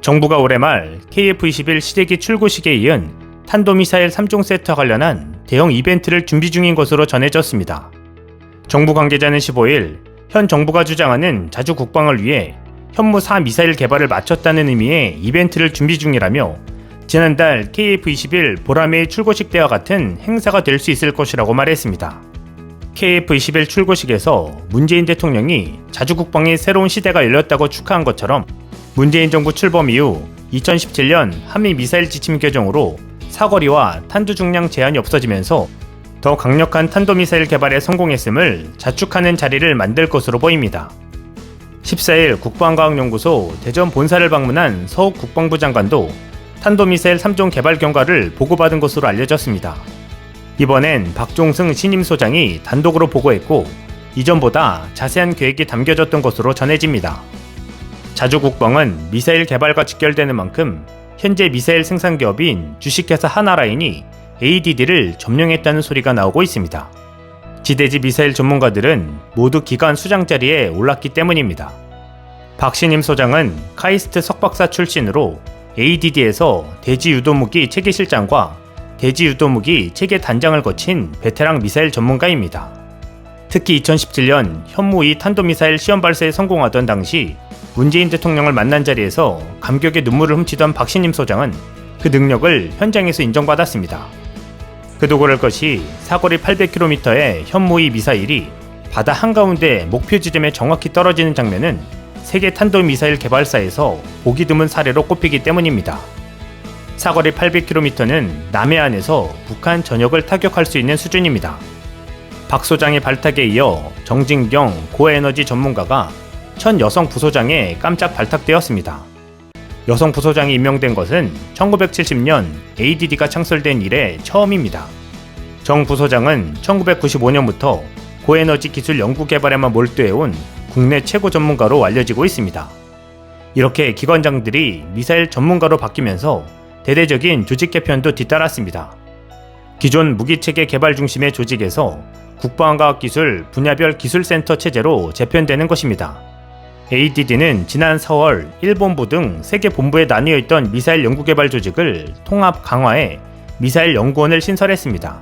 정부가 올해 말 KF-21 시제기 출고식에 이은 탄도미사일 3종 세트와 관련한 대형 이벤트를 준비 중인 것으로 전해졌습니다. 정부 관계자는 15일 현 정부가 주장하는 자주 국방을 위해 현무 4 미사일 개발을 마쳤다는 의미의 이벤트를 준비 중이라며 지난달 KF-21 보라매의 출고식 때와 같은 행사가 될 수 있을 것이라고 말했습니다. KF-21 출고식에서 문재인 대통령이 자주 국방의 새로운 시대가 열렸다고 축하한 것처럼 문재인 정부 출범 이후 2017년 한미 미사일 지침 개정으로 사거리와 탄두 중량 제한이 없어지면서 더 강력한 탄도미사일 개발에 성공했음을 자축하는 자리를 만들 것으로 보입니다. 14일 국방과학연구소 대전 본사를 방문한 서욱 국방부 장관도 탄도미사일 3종 개발 경과를 보고받은 것으로 알려졌습니다. 이번엔 박종승 신임 소장이 단독으로 보고했고 이전보다 자세한 계획이 담겨졌던 것으로 전해집니다. 자주국방은 미사일 개발과 직결되는 만큼 현재 미사일 생산 기업인 주식회사 하나라인이 ADD를 점령했다는 소리가 나오고 있습니다. 지대지 미사일 전문가들은 모두 기관 수장 자리에 올랐기 때문입니다. 박 신임 소장은 카이스트 석박사 출신으로 ADD에서 대지유도무기 체계실장과 대지유도무기 체계 단장을 거친 베테랑 미사일 전문가입니다. 특히 2017년 현무2 탄도미사일 시험 발사에 성공하던 당시 문재인 대통령을 만난 자리에서 감격의 눈물을 훔치던 박 신임 소장은 그 능력을 현장에서 인정받았습니다. 그도 그럴 것이 사거리 800km의 현무2 미사일이 바다 한가운데 목표 지점에 정확히 떨어지는 장면은 세계 탄도미사일 개발사에서 보기 드문 사례로 꼽히기 때문입니다. 사거리 800km는 남해안에서 북한 전역을 타격할 수 있는 수준입니다. 박 소장의 발탁에 이어 정진경 고에너지 전문가가 첫 여성 부소장에 깜짝 발탁되었습니다. 여성 부소장이 임명된 것은 1970년 ADD가 창설된 이래 처음입니다. 정 부소장은 1995년부터 고에너지 기술 연구 개발에만 몰두해온 국내 최고 전문가로 알려지고 있습니다. 이렇게 기관장들이 미사일 전문가로 바뀌면서 대대적인 조직 개편도 뒤따랐습니다. 기존 무기체계 개발 중심의 조직에서 국방과학기술 분야별 기술센터 체제로 재편되는 것입니다. ADD는 지난 4월 일본부 등 세계 본부에 나뉘어 있던 미사일 연구개발 조직을 통합 강화해 미사일 연구원을 신설했습니다.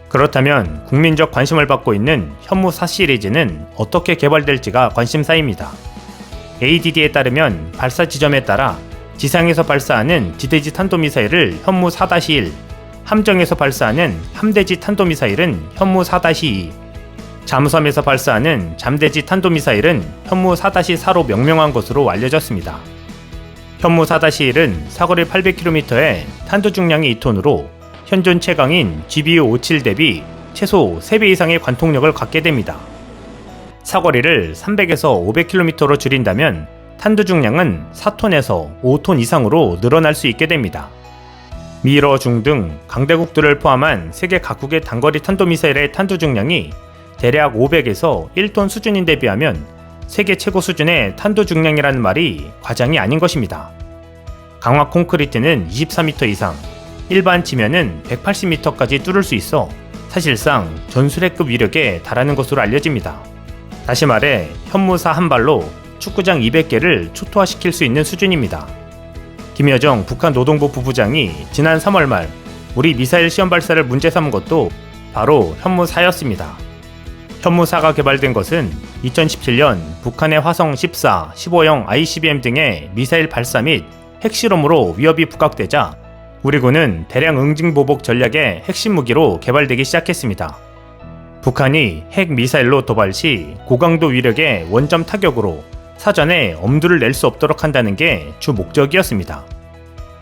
그렇다면 국민적 관심을 받고 있는 현무 4 시리즈는 어떻게 개발될지가 관심사입니다. ADD에 따르면 발사 지점에 따라 지상에서 발사하는 지대지 탄도미사일을 현무 4-1, 함정에서 발사하는 함대지 탄도미사일은 현무 4-2, 잠수함에서 발사하는 잠대지 탄도미사일은 현무 4-4로 명명한 것으로 알려졌습니다. 현무 4-1은 사거리 800km의 탄두 중량이 2톤으로 현존 최강인 GBU-57 대비 최소 3배 이상의 관통력을 갖게 됩니다. 사거리를 300에서 500km로 줄인다면 탄두 중량은 4톤에서 5톤 이상으로 늘어날 수 있게 됩니다. 미러 중 등 강대국들을 포함한 세계 각국의 단거리 탄도미사일의 탄두 중량이 대략 500에서 1톤 수준인데 비하면 세계 최고 수준의 탄두 중량이라는 말이 과장이 아닌 것입니다. 강화 콘크리트는 24m 이상, 일반 지면은 180m까지 뚫을 수 있어 사실상 전술핵급 위력에 달하는 것으로 알려집니다. 다시 말해 현무4 한 발로 축구장 200개를 초토화시킬 수 있는 수준입니다. 김여정 북한 노동부 부부장이 지난 3월 말 우리 미사일 시험 발사를 문제 삼은 것도 바로 현무4였습니다. 현무4가 개발된 것은 2017년 북한의 화성 14, 15형 ICBM 등의 미사일 발사 및 핵실험으로 위협이 부각되자 우리 군은 대량 응징보복 전략의 핵심 무기로 개발되기 시작했습니다. 북한이 핵 미사일로 도발 시 고강도 위력의 원점 타격으로 사전에 엄두를 낼 수 없도록 한다는 게 주 목적이었습니다.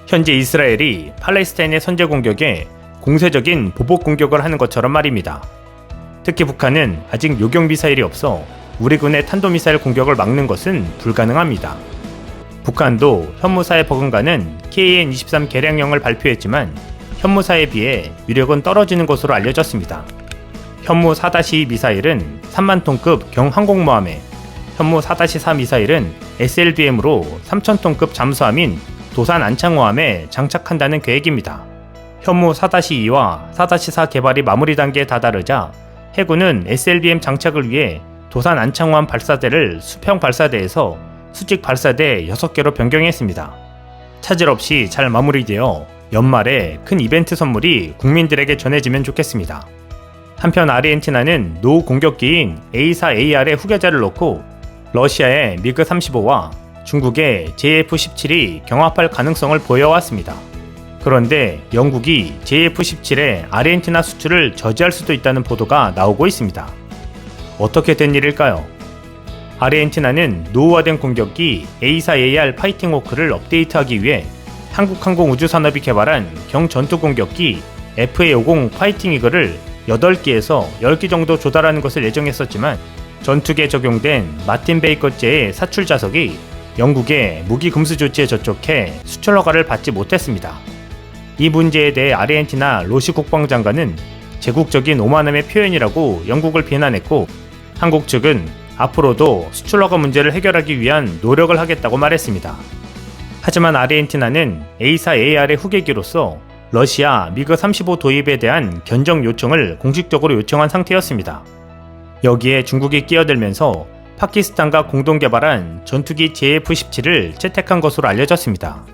현재 이스라엘이 팔레스타인의 선제 공격에 공세적인 보복 공격을 하는 것처럼 말입니다. 특히 북한은 아직 요격 미사일이 없어 우리 군의 탄도미사일 공격을 막는 것은 불가능합니다. 북한도 현무4에 버금가는 KN-23 개량형을 발표했지만 현무4에 비해 위력은 떨어지는 것으로 알려졌습니다. 현무 4-2 미사일은 3만 톤급 경항공모함에, 현무 4-4 미사일은 SLBM으로 3,000톤급 잠수함인 도산 안창호함에 장착한다는 계획입니다. 현무 4-2와 4-4 개발이 마무리 단계에 다다르자 해군은 SLBM 장착을 위해 도산 안창호함 발사대를 수평 발사대에서 수직 발사대 6개로 변경했습니다. 차질 없이 잘 마무리되어 연말에 큰 이벤트 선물이 국민들에게 전해지면 좋겠습니다. 한편 아르헨티나는 노후 공격기인 A4AR의 후계자를 놓고 러시아의 미그-35와 중국의 JF-17이 경합할 가능성을 보여왔습니다. 그런데 영국이 JF-17의 아르헨티나 수출을 저지할 수도 있다는 보도가 나오고 있습니다. 어떻게 된 일일까요? 아르헨티나는 노후화된 공격기 A4AR 파이팅 호크를 업데이트하기 위해 한국항공우주산업이 개발한 경전투 공격기 FA-50 파이팅 이글을 8기에서 10기 정도 조달하는 것을 예정했었지만 전투기에 적용된 마틴 베이커제의 사출 자석이 영국의 무기 금수 조치에 저촉해 수출 허가를 받지 못했습니다. 이 문제에 대해 아르헨티나 로시 국방장관은 제국적인 오만함의 표현이라고 영국을 비난했고 한국 측은 앞으로도 수출 허가 문제를 해결하기 위한 노력을 하겠다고 말했습니다. 하지만 아르헨티나는 A4AR의 후계기로서 러시아 미그-35 도입에 대한 견적 요청을 공식적으로 요청한 상태였습니다. 여기에 중국이 끼어들면서 파키스탄과 공동 개발한 전투기 JF-17을 채택한 것으로 알려졌습니다.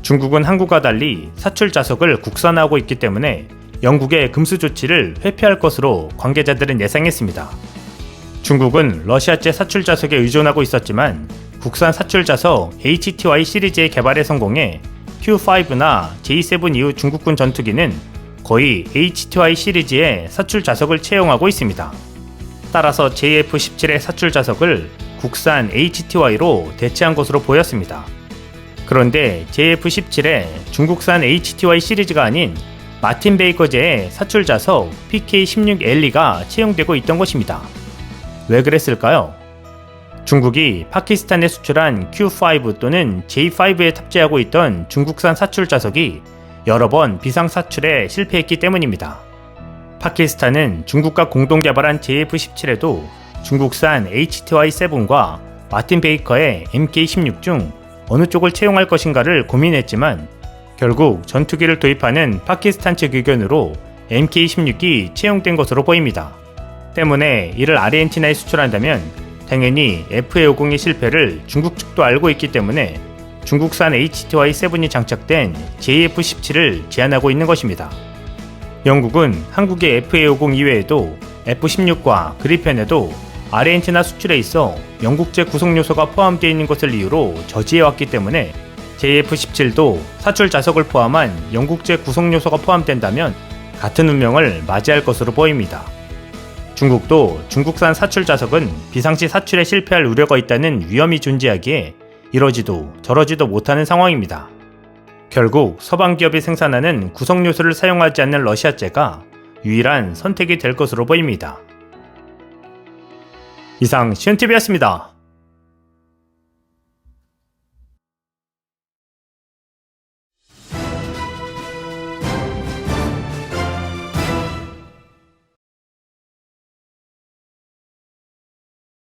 중국은 한국과 달리 사출 자석을 국산화하고 있기 때문에 영국의 금수 조치를 회피할 것으로 관계자들은 예상했습니다. 중국은 러시아제 사출 자석에 의존하고 있었지만 국산 사출 자석 HTY 시리즈의 개발에 성공해 Q5나 J7 이후 중국군 전투기는 거의 HTY 시리즈의 사출 자석을 채용하고 있습니다. 따라서 JF-17의 사출 자석을 국산 HTY로 대체한 것으로 보였습니다. 그런데 JF-17에 중국산 HTY 시리즈가 아닌 마틴 베이커제의 사출 자석 PK-16LE가 채용되고 있던 것입니다. 왜 그랬을까요? 중국이 파키스탄에 수출한 Q5 또는 J5에 탑재하고 있던 중국산 사출 자석이 여러 번 비상 사출에 실패했기 때문입니다. 파키스탄은 중국과 공동 개발한 JF-17에도 중국산 HTY-7과 마틴 베이커의 MK-16 중 어느 쪽을 채용할 것인가를 고민했지만 결국 전투기를 도입하는 파키스탄 측 의견으로 MK-16이 채용된 것으로 보입니다. 때문에 이를 아르헨티나에 수출한다면 당연히 FA-50의 실패를 중국 측도 알고 있기 때문에 중국산 HTY-7이 장착된 JF-17을 제한하고 있는 것입니다. 영국은 한국의 FA-50 이외에도 F-16과 그리펜에도 아르헨티나 수출에 있어 영국제 구성 요소가 포함되어 있는 것을 이유로 저지해왔기 때문에 JF-17도 사출 자석을 포함한 영국제 구성 요소가 포함된다면 같은 운명을 맞이할 것으로 보입니다. 중국도 중국산 사출 자석은 비상시 사출에 실패할 우려가 있다는 위험이 존재하기에 이러지도 저러지도 못하는 상황입니다. 결국 서방 기업이 생산하는 구성 요소를 사용하지 않는 러시아제가 유일한 선택이 될 것으로 보입니다. 이상 시온TV였습니다.